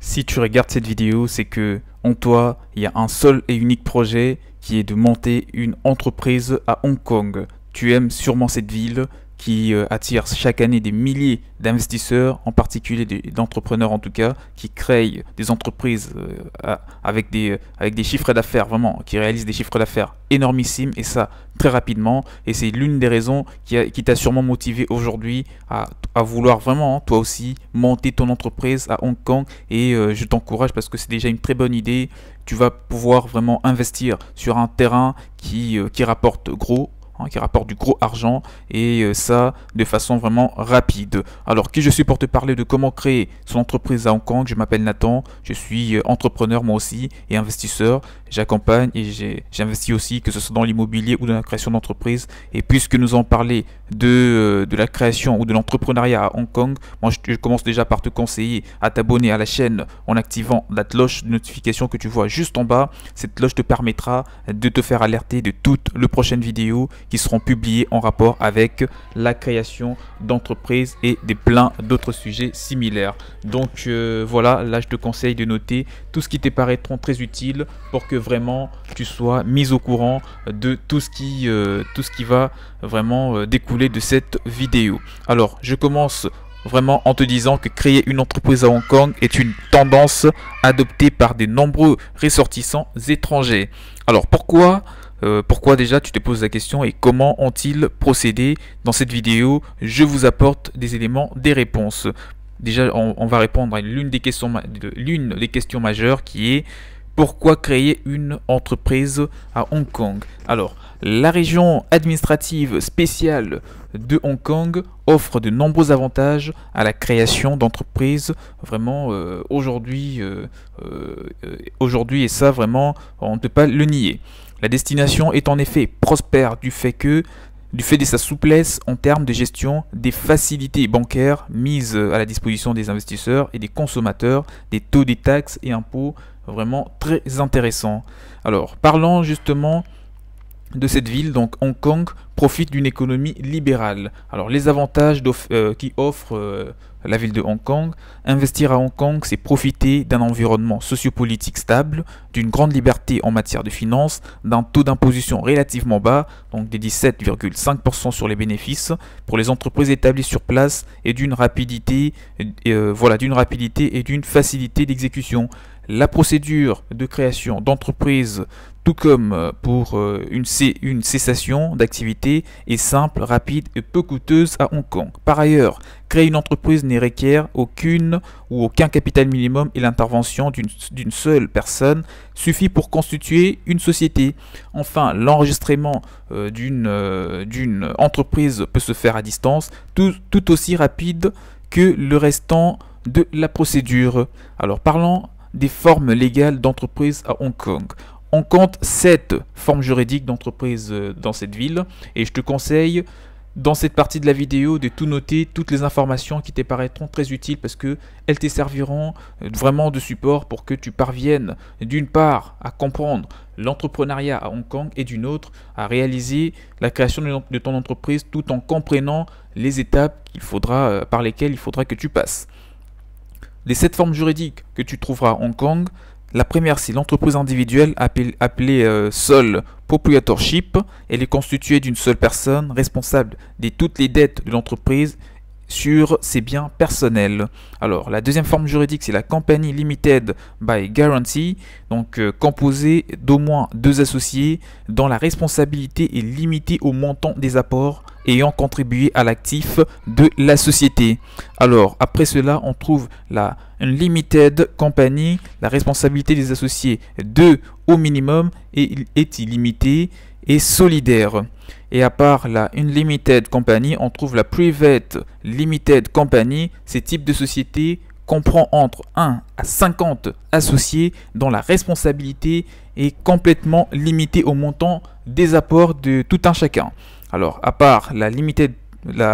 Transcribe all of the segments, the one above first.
Si tu regardes cette vidéo, c'est que en toi, il y a un seul et unique projet qui est de monter une entreprise à Hong Kong. Tu aimes sûrement cette ville qui attire chaque année des milliers d'investisseurs, en particulier d'entrepreneurs en tout cas, qui créent des entreprises avec des chiffres d'affaires vraiment, qui réalisent des chiffres d'affaires énormissimes et ça très rapidement. Et c'est l'une des raisons qui t'a sûrement motivé aujourd'hui à vouloir vraiment, toi aussi, monter ton entreprise à Hong Kong. Et je t'encourage parce que c'est déjà une très bonne idée. Tu vas pouvoir vraiment investir sur un terrain qui rapporte gros, qui rapporte du gros argent et ça de façon vraiment rapide. Alors qui je suis pour te parler de comment créer son entreprise à Hong Kong? Je m'appelle Nathan, je suis entrepreneur moi aussi et investisseur. J'accompagne et j'investis aussi, que ce soit dans l'immobilier ou dans la création d'entreprise. Et puisque nous allons parler de la création ou de l'entrepreneuriat à Hong Kong, moi je commence déjà par te conseiller à t'abonner à la chaîne en activant la cloche de notification que tu vois juste en bas. Cette cloche te permettra de te faire alerter de toutes les prochaines vidéos qui seront publiées en rapport avec la création d'entreprises et de plein d'autres sujets similaires. Donc voilà, là je te conseille de noter tout ce qui te paraîtront très utile pour que vraiment tu sois mis au courant de tout ce qui va vraiment découler de cette vidéo. Alors je commence vraiment en te disant que créer une entreprise à Hong Kong est une tendance adoptée par de nombreux ressortissants étrangers. Alors pourquoi déjà tu te poses la question et comment ont-ils procédé? Dans cette vidéo, je vous apporte des éléments, des réponses. Déjà, on va répondre à l'une des questions majeures qui est: pourquoi créer une entreprise à Hong Kong? Alors, la région administrative spéciale de Hong Kong offre de nombreux avantages à la création d'entreprises. Vraiment, aujourd'hui, et ça, vraiment, on ne peut pas le nier. La destination est en effet prospère du fait de sa souplesse en termes de gestion, des facilités bancaires mises à la disposition des investisseurs et des consommateurs, des taux des taxes et impôts vraiment très intéressants. Alors, parlons justement de cette ville. Donc Hong Kong profite d'une économie libérale. Alors les avantages qui offre la ville de Hong Kong: investir à Hong Kong, c'est profiter d'un environnement sociopolitique stable, d'une grande liberté en matière de finances, d'un taux d'imposition relativement bas, donc des 17,5% sur les bénéfices pour les entreprises établies sur place, et d'une rapidité, et d'une facilité d'exécution. La procédure de création d'entreprise, tout comme pour une cessation d'activité, est simple, rapide et peu coûteuse à Hong Kong. Par ailleurs, créer une entreprise ne requiert aucun capital minimum et l'intervention d'une seule personne suffit pour constituer une société. Enfin, l'enregistrement d'une entreprise peut se faire à distance, tout aussi rapide que le restant de la procédure. Alors parlons des formes légales d'entreprise à Hong Kong. On compte 7 formes juridiques d'entreprise dans cette ville et je te conseille dans cette partie de la vidéo de tout noter, toutes les informations qui te paraîtront très utiles parce que elles te serviront vraiment de support pour que tu parviennes d'une part à comprendre l'entrepreneuriat à Hong Kong et d'une autre à réaliser la création de ton entreprise tout en comprenant les étapes par lesquelles il faudra que tu passes. Les 7 formes juridiques que tu trouveras à Hong Kong: la première, c'est l'entreprise individuelle appelée sole proprietorship. Elle est constituée d'une seule personne responsable de toutes les dettes de l'entreprise sur ses biens personnels. Alors, la deuxième forme juridique, c'est la company limited by guarantee, donc composée d'au moins 2 associés dont la responsabilité est limitée au montant des apports ayant contribué à l'actif de la société. Alors, après cela, on trouve la Unlimited Company. La responsabilité des associés, 2 au minimum, et est illimitée et solidaire. Et à part la Unlimited Company, on trouve la Private Limited Company. Ces types de sociétés comprend entre 1 à 50 associés dont la responsabilité est complètement limitée au montant des apports de tout un chacun. Alors, à part la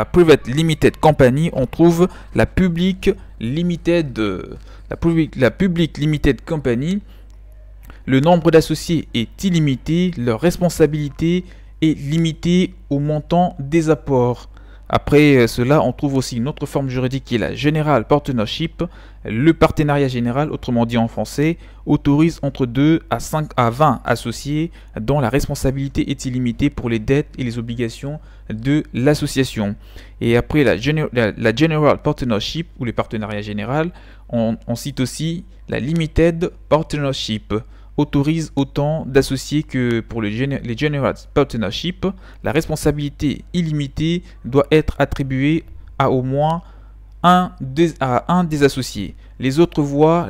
Private Limited Company, on trouve la Public Limited Company. Le nombre d'associés est illimité, leur responsabilité est limitée au montant des apports. Après cela, on trouve aussi une autre forme juridique qui est la General Partnership. Le partenariat général, autrement dit en français, autorise entre 2 à 5 à 20 associés dont la responsabilité est illimitée pour les dettes et les obligations de l'association. Et après la General Partnership ou le partenariat général, on cite aussi la Limited Partnership. Autorise autant d'associés que pour les General Partnership, la responsabilité illimitée doit être attribuée à au moins un des associés. Les autres voient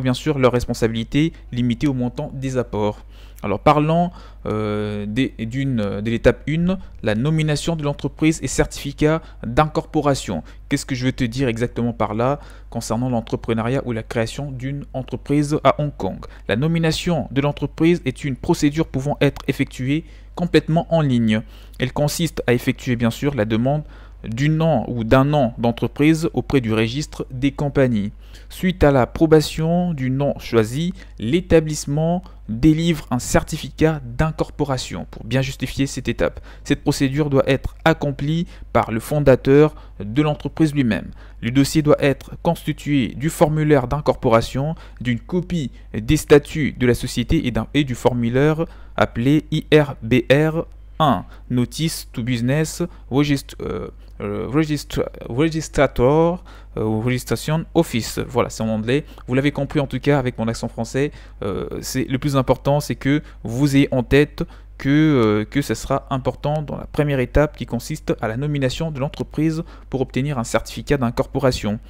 bien sûr leur responsabilité limitée au montant des apports. Alors parlons de l'étape 1, la nomination de l'entreprise et certificat d'incorporation. Qu'est-ce que je veux te dire exactement par là concernant l'entrepreneuriat ou la création d'une entreprise à Hong Kong? La nomination de l'entreprise est une procédure pouvant être effectuée complètement en ligne. Elle consiste à effectuer bien sûr la demande du nom ou d'un nom d'entreprise auprès du registre des compagnies. Suite à l'approbation du nom choisi, l'établissement délivre un certificat d'incorporation pour bien justifier cette étape. Cette procédure doit être accomplie par le fondateur de l'entreprise lui-même. Le dossier doit être constitué du formulaire d'incorporation, d'une copie des statuts de la société et du formulaire appelé IRBR 1, Notice to Business Registrator ou Registration Office. Voilà, c'est en anglais. Vous l'avez compris en tout cas avec mon accent français. Le plus important, c'est que vous ayez en tête que ce sera important dans la première étape qui consiste à la nomination de l'entreprise pour obtenir un certificat d'incorporation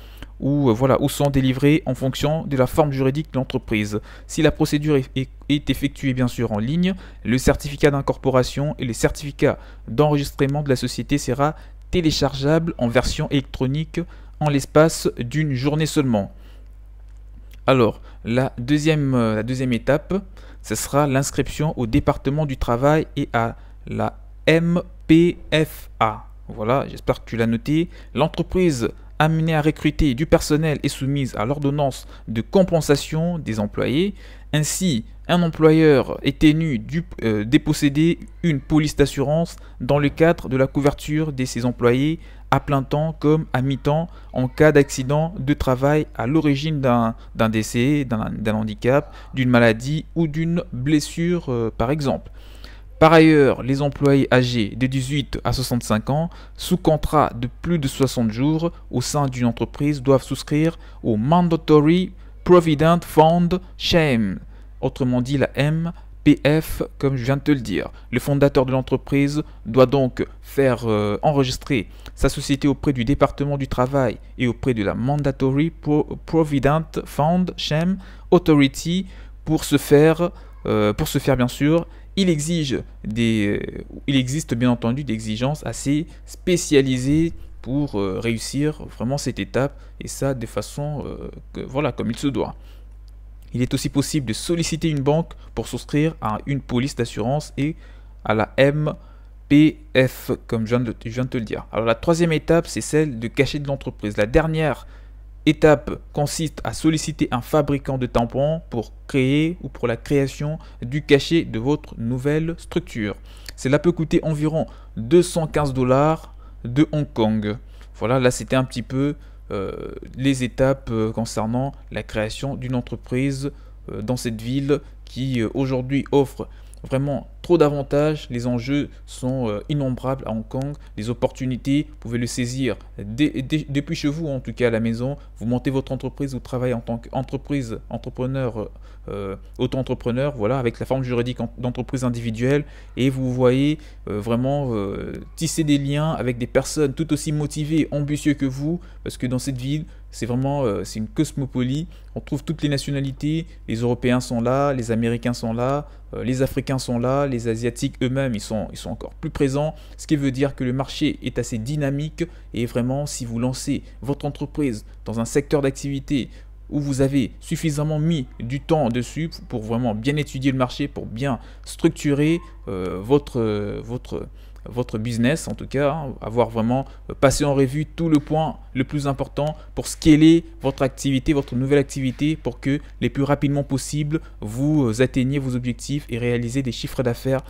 ou sont délivrés en fonction de la forme juridique de l'entreprise. Si la procédure est effectuée bien sûr en ligne, le certificat d'incorporation et le certificat d'enregistrement de la société sera téléchargeable en version électronique en l'espace d'une journée seulement. Alors, la deuxième étape, ce sera l'inscription au département du travail et à la MPFA. Voilà, j'espère que tu l'as noté. L'entreprise amenée à recruter du personnel est soumise à l'ordonnance de compensation des employés. Ainsi, un employeur est tenu de déposséder une police d'assurance dans le cadre de la couverture de ses employés à plein temps comme à mi-temps en cas d'accident de travail à l'origine d'un décès, d'un handicap, d'une maladie ou d'une blessure par exemple. Par ailleurs, les employés âgés de 18 à 65 ans sous contrat de plus de 60 jours au sein d'une entreprise doivent souscrire au Mandatory Provident Fund Scheme, autrement dit la MPF comme je viens de te le dire. Le fondateur de l'entreprise doit donc faire enregistrer sa société auprès du département du travail et auprès de la Mandatory Provident Fund Scheme Authority pour ce faire bien sûr. Il existe bien entendu des exigences assez spécialisées pour réussir vraiment cette étape et ça de façon comme il se doit. Il est aussi possible de solliciter une banque pour souscrire à une police d'assurance et à la MPF comme je viens de te le dire. Alors la troisième étape, c'est celle de cachet de l'entreprise. La dernière étape consiste à solliciter un fabricant de tampons pour créer ou pour la création du cachet de votre nouvelle structure. Cela peut coûter environ 215 $ de Hong Kong. Voilà, là c'était un petit peu les étapes concernant la création d'une entreprise dans cette ville qui aujourd'hui offre vraiment trop d'avantages. Les enjeux sont innombrables à Hong Kong. Les opportunités, vous pouvez le saisir depuis chez vous, en tout cas à la maison. Vous montez votre entreprise, vous travaillez en tant qu'entreprise, entrepreneur, auto-entrepreneur, voilà, avec la forme juridique d'entreprise individuelle. Et vous voyez vraiment tisser des liens avec des personnes tout aussi motivées, ambitieuses que vous, parce que dans cette ville, c'est vraiment c'est une cosmopolie. On trouve toutes les nationalités. Les Européens sont là, les Américains sont là, les Africains sont là, les Asiatiques eux-mêmes, ils sont encore plus présents. Ce qui veut dire que le marché est assez dynamique et vraiment, si vous lancez votre entreprise dans un secteur d'activité où vous avez suffisamment mis du temps dessus pour vraiment bien étudier le marché, pour bien structurer votre business, en tout cas, hein, avoir vraiment passé en revue tout le point le plus important pour scaler votre activité, votre nouvelle activité, pour que les plus rapidement possible, vous atteigniez vos objectifs et réalisez des chiffres d'affaires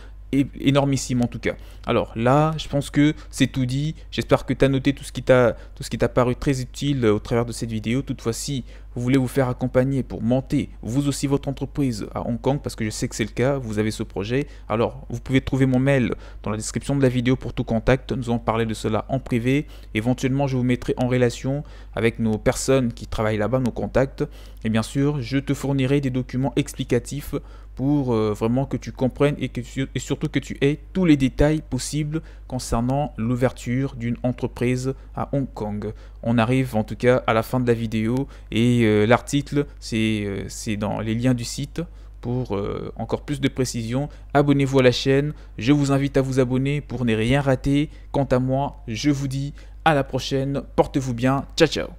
énormissime en tout cas. Alors là, je pense que c'est tout dit. J'espère que tu as noté tout ce qui t'a paru très utile au travers de cette vidéo. Toutefois, si vous voulez vous faire accompagner pour monter vous aussi votre entreprise à Hong Kong, parce que je sais que c'est le cas, vous avez ce projet, alors vous pouvez trouver mon mail dans la description de la vidéo pour tout contact. Nous allons parler de cela en privé. Éventuellement, je vous mettrai en relation avec nos personnes qui travaillent là-bas, nos contacts. Et bien sûr, je te fournirai des documents explicatifs pour vraiment que tu comprennes et surtout que tu aies tous les détails possibles concernant l'ouverture d'une entreprise à Hong Kong. On arrive en tout cas à la fin de la vidéo et l'article c'est dans les liens du site. Pour encore plus de précision, abonnez-vous à la chaîne. Je vous invite à vous abonner pour ne rien rater. Quant à moi, je vous dis à la prochaine. Portez-vous bien. Ciao, ciao.